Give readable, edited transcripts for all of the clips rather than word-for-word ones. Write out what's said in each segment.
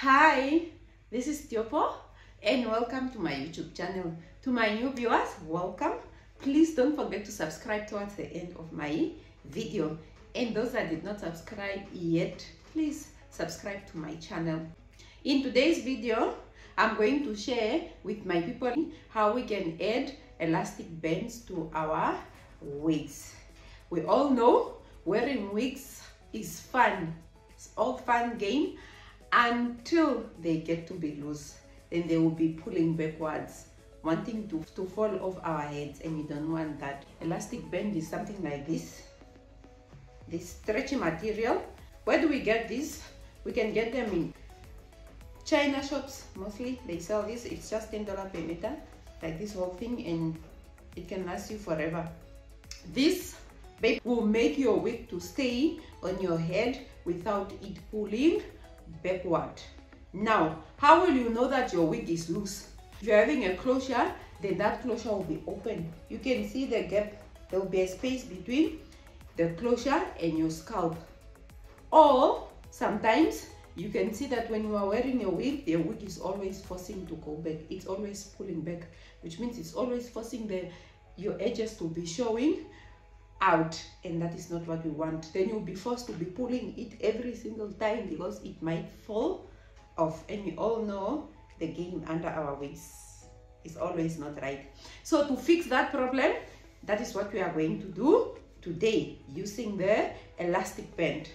Hi, this is Tiopo and welcome to my YouTube channel. To my new viewers, welcome. Please don't forget to subscribe towards the end of my video. And those that did not subscribe yet, please subscribe to my channel. In today's video, I'm going to share with my people how we can add elastic bands to our wigs. We all know wearing wigs is fun. It's all fun game until they get to be loose. Then they will be pulling backwards, wanting to fall off our heads, and we don't want that. Elastic band is something like this stretchy material. Where do we get this? We can get them in China shops. Mostly they sell this. It's just $10 per meter, like this whole thing, and it can last you forever. This will make your wig to stay on your head without it pulling backward. Now, how will you know that your wig is loose? If you're having a closure, then that closure will be open. You can see the gap. There will be a space between the closure and your scalp. Or sometimes you can see that when you are wearing a wig, the wig is always forcing to go back. It's always pulling back, which means it's always forcing your edges to be showing out, and that is not what we want. Then you'll be forced to be pulling it every single time because it might fall off, and we all know the game under our wigs is always not right. So to fix that problem, that is what we are going to do today using the elastic band.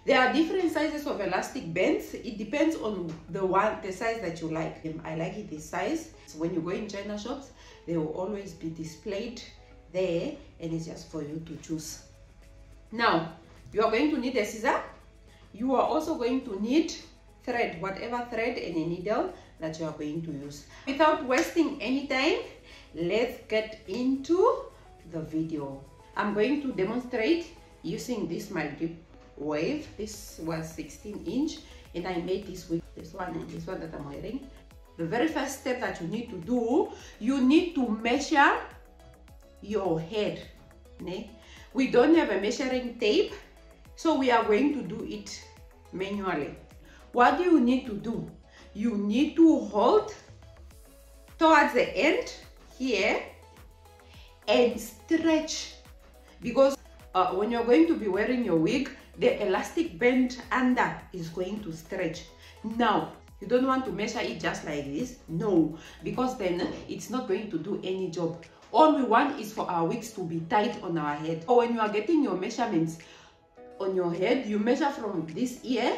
There are different sizes of elastic bands. It depends on the size that you like. I like it this size. So when you go in China shops, they will always be displayed there, and it's just for you to choose. Now, you are going to need a scissor. You are also going to need thread, whatever thread and a needle that you are going to use. Without wasting any time, let's get into the video. I'm going to demonstrate using this my grip wave. This was 16-inch, and I made this with this one and this one that I'm wearing. The very first step that you need to do, you need to measure your head. We don't have a measuring tape, so we are going to do it manually. What do you need to do? You need to hold towards the end here and stretch, because when you're going to be wearing your wig, the elastic band under is going to stretch. Now, you don't want to measure it just like this, no, because then it's not going to do any job. All we want is for our wigs to be tight on our head. Or when you are getting your measurements on your head, you measure from this ear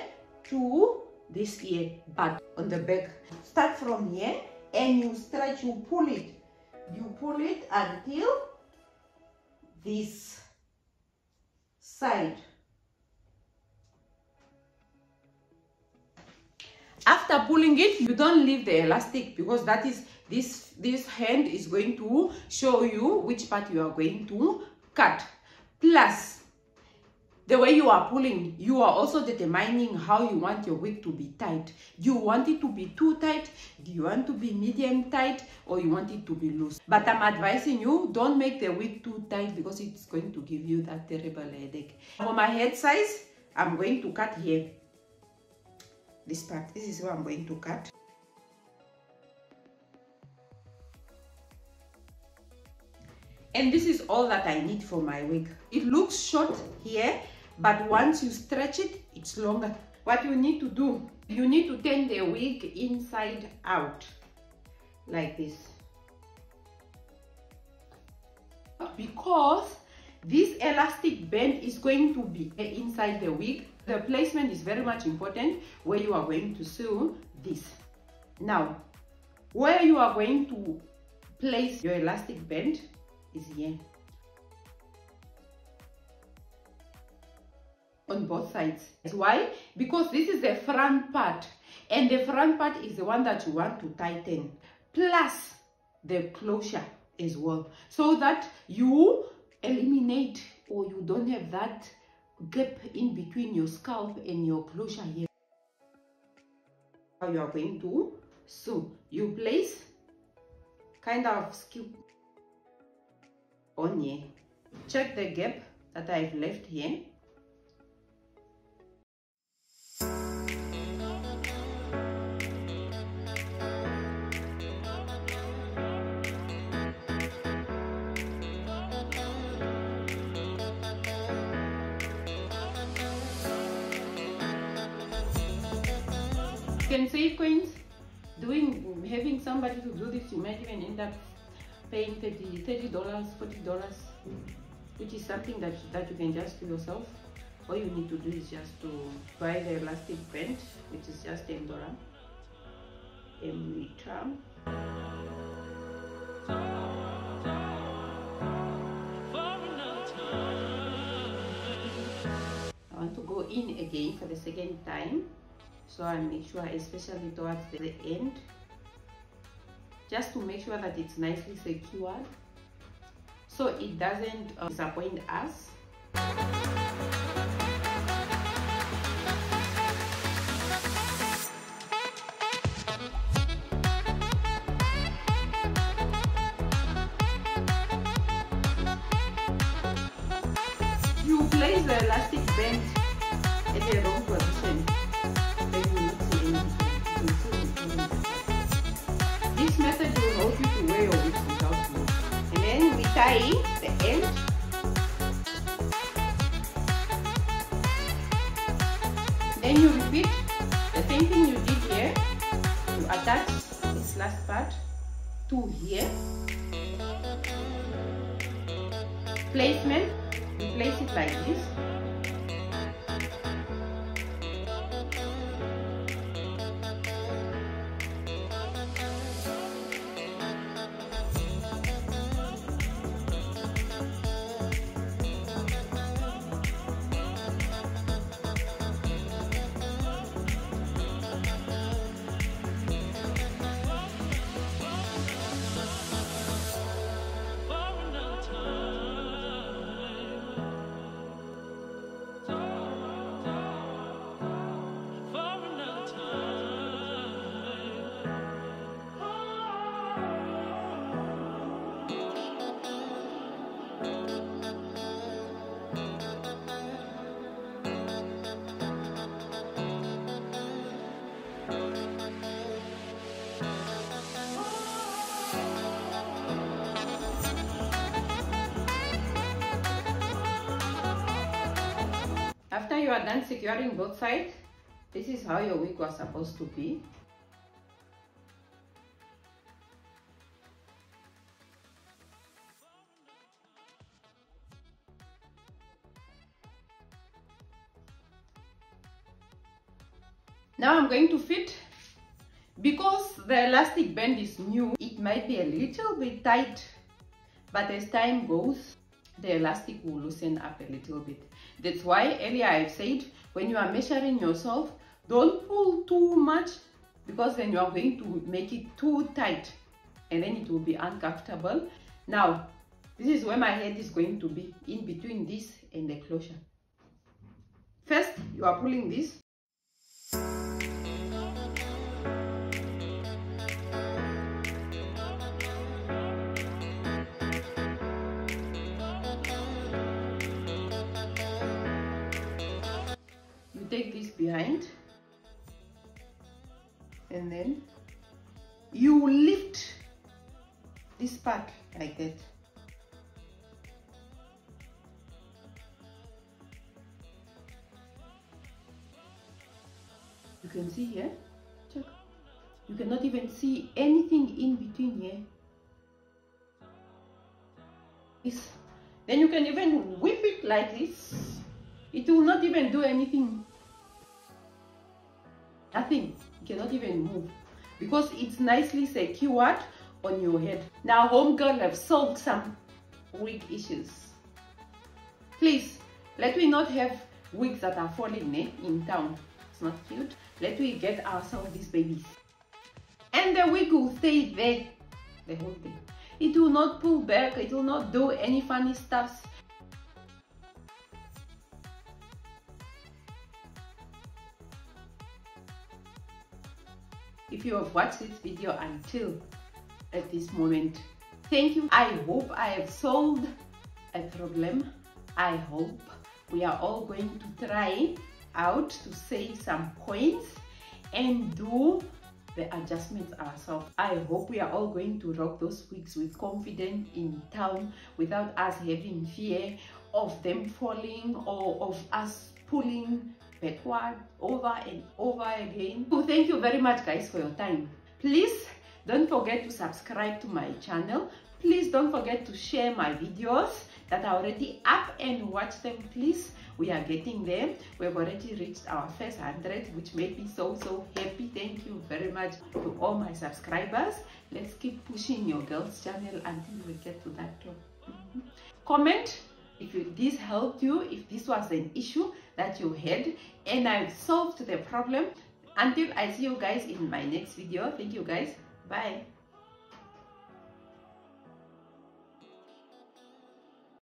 to this ear, but on the back. Start from here and you stretch, you pull it. You pull it until this side. After pulling it, you don't leave the elastic, because that is this hand is going to show you which part you are going to cut. Plus, the way you are pulling, you are also determining how you want your wig to be tight. Do you want it to be too tight? Do you want to be medium tight? Or you want it to be loose? But I'm advising you, don't make the wig too tight, because it's going to give you that terrible headache. For my head size, I'm going to cut here. This part, this is where I'm going to cut. And this is all that I need for my wig. It looks short here, but once you stretch it, it's longer. What you need to do, you need to turn the wig inside out, like this. Because this elastic band is going to be inside the wig, the placement is very much important where you are going to sew this. Now, where you are going to place your elastic band is here. On both sides. Why? Because this is the front part, and the front part is the one that you want to tighten, plus the closure as well, so that you eliminate, or you don't have that gap in between your scalp and your closure here. How you are going to sew, you place kind of skew on here. Check the gap that I've left here. You can save coins having somebody to do this. You might even end up paying $30, $40, which is something that you can just do yourself. All you need to do is just to buy the elastic band, which is just $10 meter. I want to go in again for the second time, so I make sure, especially towards the end, just to make sure that it's nicely secured so it doesn't disappoint us. You place the elastic band at the wrong position, then you will not see anything. This method will help you to wear your wigs without glue. And then we tie the end. Then you repeat the same thing you did here. You attach this last part to here. Placement, you place it like this. After you are done securing both sides, this is how your wig was supposed to be. Now I'm going to fit. Because the elastic band is new, it might be a little bit tight, but as time goes, the elastic will loosen up a little bit. That's why earlier I've said, when you are measuring yourself, don't pull too much, because then you are going to make it too tight and then it will be uncomfortable. Now, this is where my head is going to be, in between this and the closure. First, you are pulling this. Take this behind and then you lift this part like that. You can see here, check, you cannot even see anything in between here. This, then you can even whip it like this. It will not even do anything. Nothing. You cannot even move because it's nicely secured on your head. Now, homegirl have solved some wig issues. Please, let me not have wigs that are falling in town. It's not cute. Let me get ourselves these babies. And the wig will stay there the whole day. It will not pull back. It will not do any funny stuff. If you have watched this video until at this moment, thank you. I hope I have solved a problem. I hope we are all going to try out to save some coins and do the adjustments ourselves. I hope we are all going to rock those wigs with confidence in town without us having fear of them falling or of us pulling backward, over and over again. So thank you very much guys for your time. Please don't forget to subscribe to my channel. Please don't forget to share my videos that are already up and watch them, please. We are getting there. We've already reached our first 100, which made me so happy. Thank you very much to all my subscribers. Let's keep pushing your girls channel until we get to that top. Comment if this helped you, if this was an issue that you had and I've solved the problem. Until I see you guys in my next video, thank you guys. Bye.